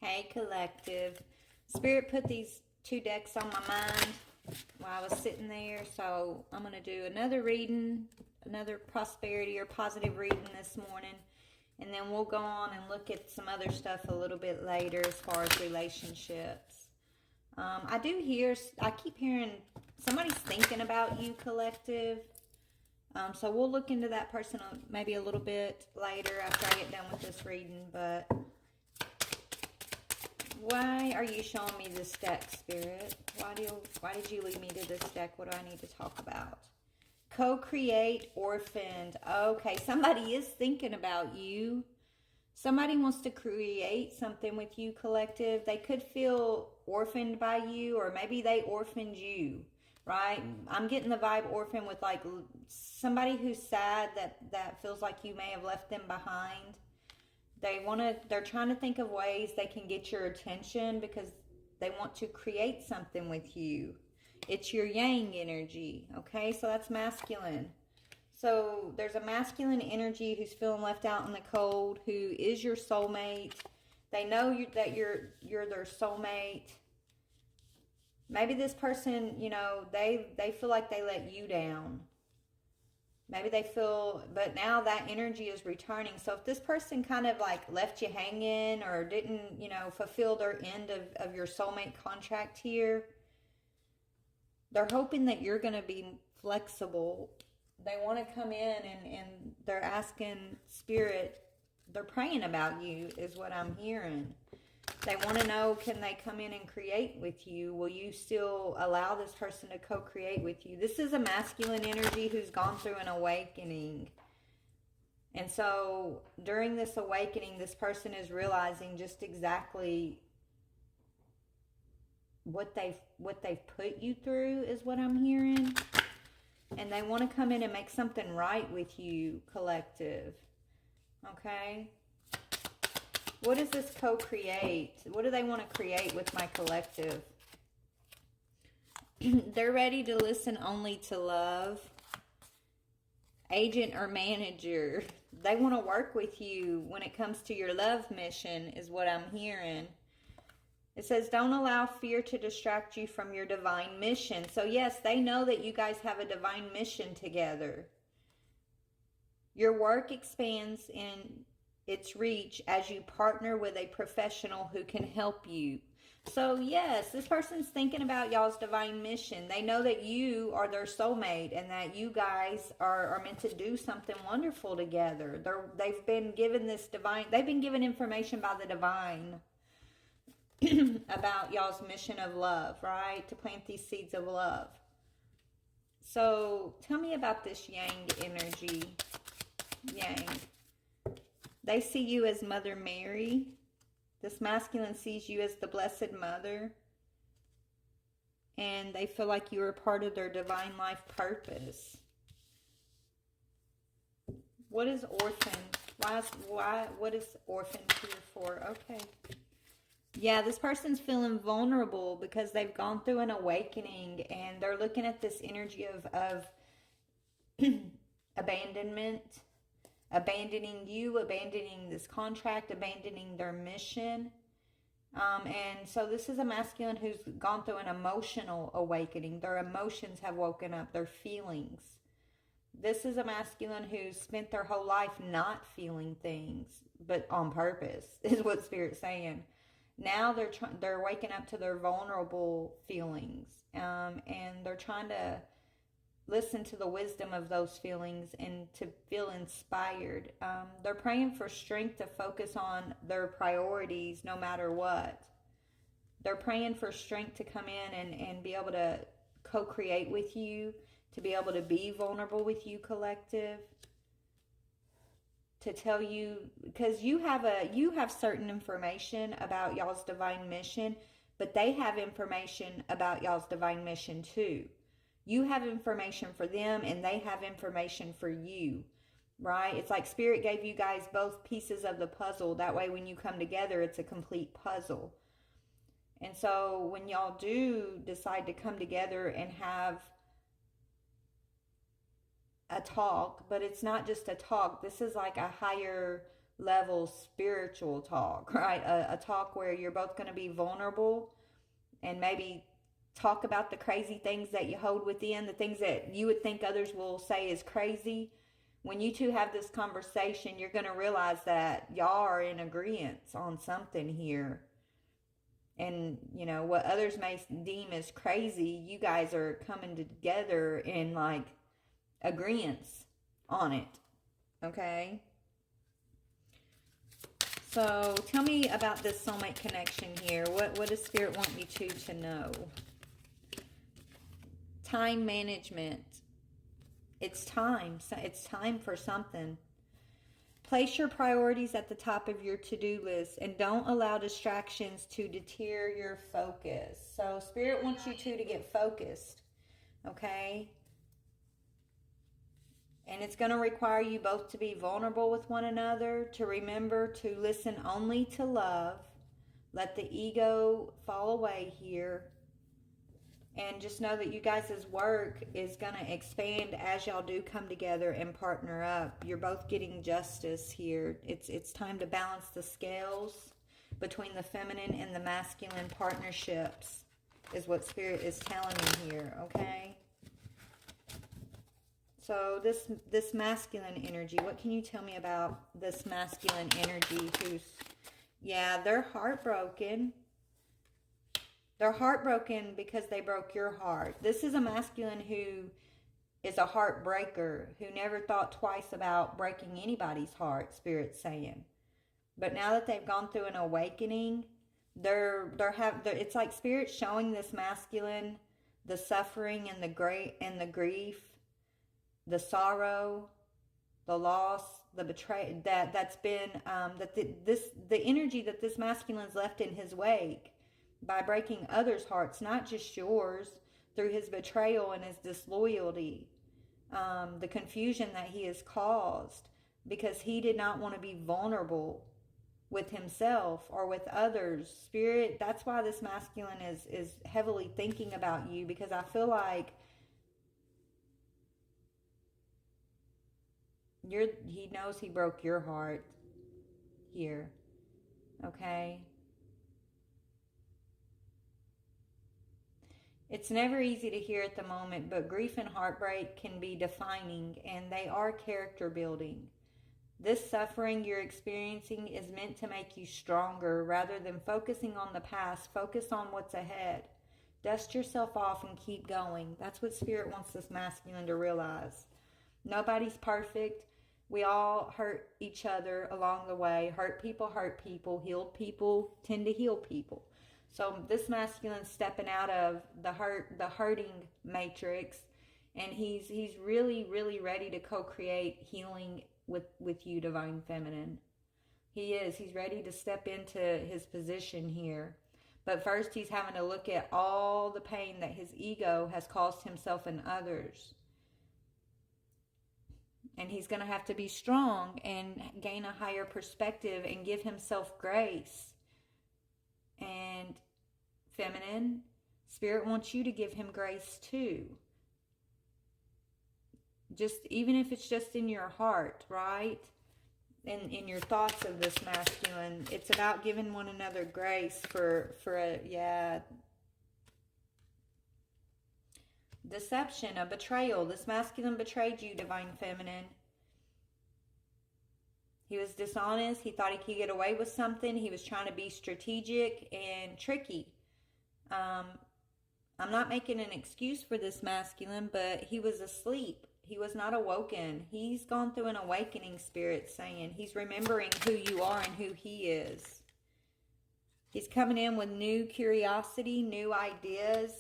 Hey, collective. Spirit put these two decks on my mind while I was sitting there, so I'm going to do another reading, another prosperity or positive reading this morning, and then we'll go on and look at some other stuff a little bit later as far as relationships. I keep hearing somebody's thinking about you, collective. So we'll look into that person maybe a little bit later after I get done with this reading, but why are you showing me this deck, Spirit? Why did you lead me to this deck? What do I need to talk about? Co-create, orphaned. Okay, somebody is thinking about you. Somebody wants to create something with you, collective. They could feel orphaned by you, or maybe they orphaned you, right? I'm getting the vibe orphan with like somebody who's sad that feels like you may have left them behind. They're trying to think of ways they can get your attention because they want to create something with you. It's your yang energy, okay? So that's masculine. So there's a masculine energy who's feeling left out in the cold, who is your soulmate. They know that you're their soulmate. Maybe this person, they feel like they let you down. Maybe they feel, but now that energy is returning. So if this person kind of like left you hanging or didn't, fulfill their end of your soulmate contract here, they're hoping that you're going to be flexible. They want to come in and they're asking Spirit, they're praying about you is what I'm hearing. They want to know, can they come in and create with you? Will you still allow this person to co-create with you? This is a masculine energy who's gone through an awakening. And so during this awakening, this person is realizing just exactly what they've put you through is what I'm hearing. And they want to come in and make something right with you, collective. Okay? What does this co-create? What do they want to create with my collective? They're ready to listen only to love. Agent or manager. They want to work with you when it comes to your love mission is what I'm hearing. It says, don't allow fear to distract you from your divine mission. So yes, they know that you guys have a divine mission together. Your work expands in its reach as you partner with a professional who can help you. So yes, this person's thinking about y'all's divine mission. They know that you are their soulmate and that you guys are meant to do something wonderful together. They've been given information by the divine about y'all's mission of love, right? To plant these seeds of love. So tell me about this yang energy. Yang. They see you as Mother Mary. This masculine sees you as the Blessed Mother. And they feel like you are part of their divine life purpose. What is orphan? What is orphan here for? Okay. Yeah, this person's feeling vulnerable because they've gone through an awakening and they're looking at this energy of abandonment. Abandoning you, abandoning this contract, abandoning their mission. And so this is a masculine who's gone through an emotional awakening. Their emotions have woken up, their feelings. This is a masculine who's spent their whole life not feeling things, but on purpose, is what Spirit's saying. Now they're waking up to their vulnerable feelings, and they're trying to listen to the wisdom of those feelings and to feel inspired. They're praying for strength to focus on their priorities no matter what. They're praying for strength to come in and be able to co-create with you, to be able to be vulnerable with you, collective. To tell you, because you have certain information about y'all's divine mission, but they have information about y'all's divine mission too. You have information for them and they have information for you, right? It's like Spirit gave you guys both pieces of the puzzle. That way when you come together, it's a complete puzzle. And so when y'all do decide to come together and have a talk, but it's not just a talk. This is like a higher level spiritual talk, right? A talk where you're both going to be vulnerable and maybe talk about the crazy things that you hold within, the things that you would think others will say is crazy. When you two have this conversation, you're going to realize that y'all are in agreement on something here. And, you know, what others may deem as crazy, you guys are coming together in like agreement on it. Okay? So tell me about this soulmate connection here. What does Spirit want you two to know? Time management. It's time. It's time for something. Place your priorities at the top of your to-do list and don't allow distractions to deter your focus. So Spirit wants you two to get focused. Okay? And it's going to require you both to be vulnerable with one another, to remember to listen only to love. Let the ego fall away here. And just know that you guys' work is going to expand as y'all do come together and partner up. You're both getting justice here. It's time to balance the scales between the feminine and the masculine partnerships is what Spirit is telling me here, okay? So this masculine energy, what can you tell me about this masculine energy yeah, they're heartbroken. They're heartbroken because they broke your heart. This is a masculine who is a heartbreaker, who never thought twice about breaking anybody's heart, Spirit's saying. But now that they've gone through an awakening, it's like Spirit showing this masculine the suffering and the grief, the sorrow, the loss, the betrayal that's been the energy that this masculine's left in his wake by breaking others' hearts, not just yours, through his betrayal and his disloyalty, the confusion that he has caused because he did not want to be vulnerable with himself or with others. Spirit, that's why this masculine is heavily thinking about you, because I feel like he knows he broke your heart here. Okay? It's never easy to hear at the moment, but grief and heartbreak can be defining, and they are character building. This suffering you're experiencing is meant to make you stronger. Rather than focusing on the past, focus on what's ahead. Dust yourself off and keep going. That's what Spirit wants this masculine to realize. Nobody's perfect. We all hurt each other along the way. Hurt people. Healed people tend to heal people. So this masculine's stepping out of the hurting matrix, and he's really, really ready to co-create healing with you, Divine Feminine. He is. He's ready to step into his position here. But first, he's having to look at all the pain that his ego has caused himself and others. And he's going to have to be strong and gain a higher perspective and give himself grace. And Feminine, Spirit wants you to give him grace too. Just even if it's just in your heart, right? In your thoughts of this masculine, it's about giving one another grace for deception, a betrayal. This masculine betrayed you, Divine Feminine. He was dishonest. He thought he could get away with something. He was trying to be strategic and tricky. I'm not making an excuse for this masculine, but he was asleep. He was not awoken. He's gone through an awakening, Spirit saying. He's remembering who you are and who he is. He's coming in with new curiosity, new ideas,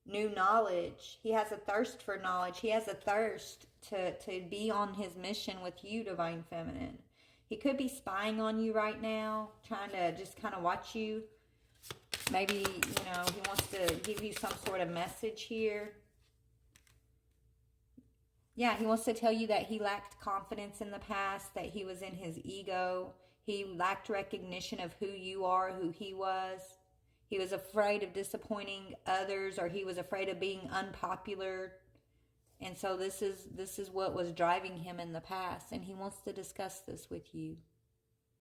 new knowledge. He has a thirst for knowledge. He has a thirst to be on his mission with you, Divine Feminine. He could be spying on you right now, trying to just kind of watch you. Maybe, he wants to give you some sort of message here. Yeah, he wants to tell you that he lacked confidence in the past, that he was in his ego. He lacked recognition of who you are, who he was. He was afraid of disappointing others, or he was afraid of being unpopular. And so this is what was driving him in the past, and he wants to discuss this with you.